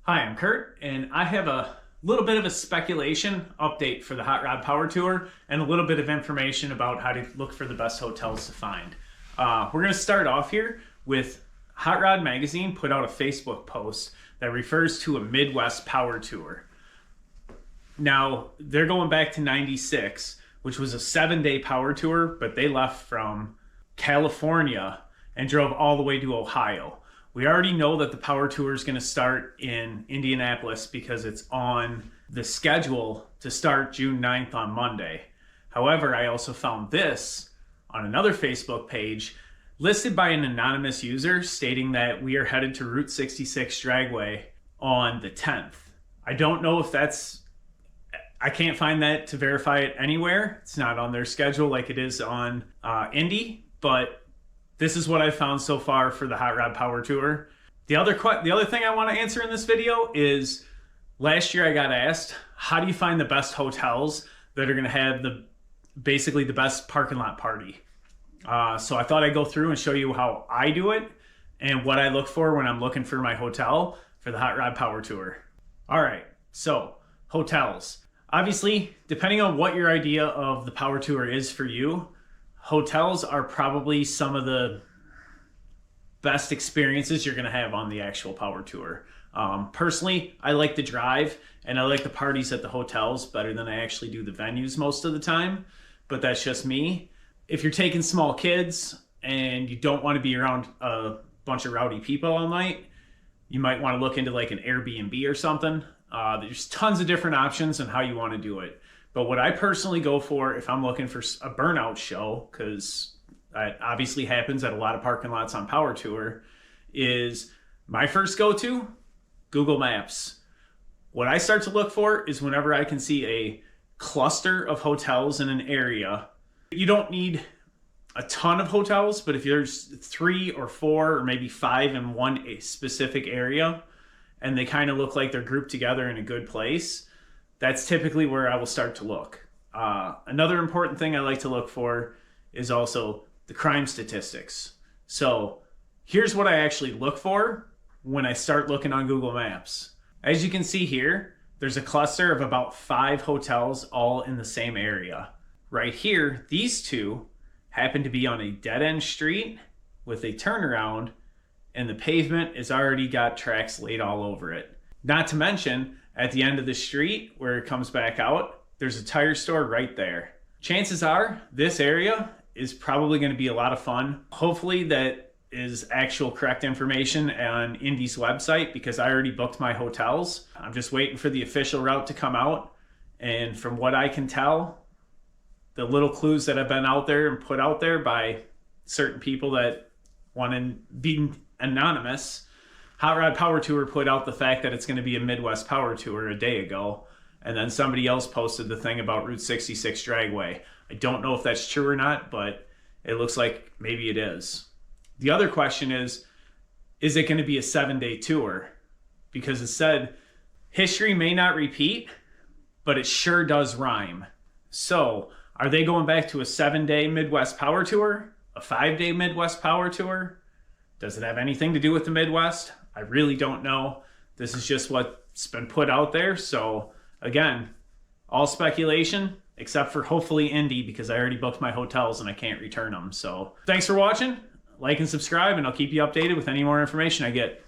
Hi, I'm Kurt, and I have a little bit of a speculation update for the Hot Rod Power Tour and a little bit of information about how to look for the best hotels to find. We're going to start off here with Hot Rod Magazine put out a Facebook post that refers to a Midwest Power Tour. Now, they're going back to 96, which was a 7-day power tour, but they left from California and drove all the way to Ohio. We already know that the power tour is going to start in Indianapolis because it's on the schedule to start June 9th on Monday. However, I also found this on another Facebook page listed by an anonymous user stating that we are headed to Route 66 Dragway on the 10th. I don't know if I can't find that to verify it anywhere. It's not on their schedule like it is on Indy, but this is what I've found so far for the Hot Rod Power Tour. The other thing I want to answer in this video is, last year I got asked, how do you find the best hotels that are going to have basically the best parking lot party? So I thought I'd go through and show you how I do it and what I look for when I'm looking for my hotel for the Hot Rod Power Tour. All right, so hotels. Obviously, depending on what your idea of the power tour is for you, hotels are probably some of the best experiences you're going to have on the actual power tour. Personally, I like the drive and I like the parties at the hotels better than I actually do the venues most of the time, but that's just me. If you're taking small kids and you don't want to be around a bunch of rowdy people all night, you might want to look into like an Airbnb or something. There's tons of different options on how you want to do it. But what I personally go for if I'm looking for a burnout show, because that obviously happens at a lot of parking lots on Power Tour, is my first go-to, Google Maps. What I start to look for is whenever I can see a cluster of hotels in an area. You don't need a ton of hotels, but if there's 3 or 4 or maybe 5 in one specific area, and they kind of look like they're grouped together in a good place, that's typically where I will start to look. Another important thing I like to look for is also the crime statistics. So here's what I actually look for when I start looking on Google Maps. As you can see here, there's a cluster of about 5 hotels all in the same area. Right here, these two happen to be on a dead-end street with a turnaround, and the pavement has already got tracks laid all over it. Not to mention, at the end of the street where it comes back out, there's a tire store right there. Chances are this area is probably going to be a lot of fun. Hopefully that is actual correct information on Indy's website, because I already booked my hotels. I'm just waiting for the official route to come out. And from what I can tell, the little clues that have been out there and put out there by certain people that want to be anonymous, Hot Rod Power Tour put out the fact that it's going to be a Midwest Power Tour a day ago, and then somebody else posted the thing about Route 66 Dragway. I don't know if that's true or not, but it looks like maybe it is. The other question is it going to be a 7-day tour? Because it said, history may not repeat, but it sure does rhyme. So, are they going back to a 7-day Midwest Power Tour? A 5-day Midwest Power Tour? Does it have anything to do with the Midwest? I really don't know. This is just what's been put out there. So again, all speculation, except for hopefully Indy, because I already booked my hotels and I can't return them. So thanks for watching. Like and subscribe, and I'll keep you updated with any more information I get.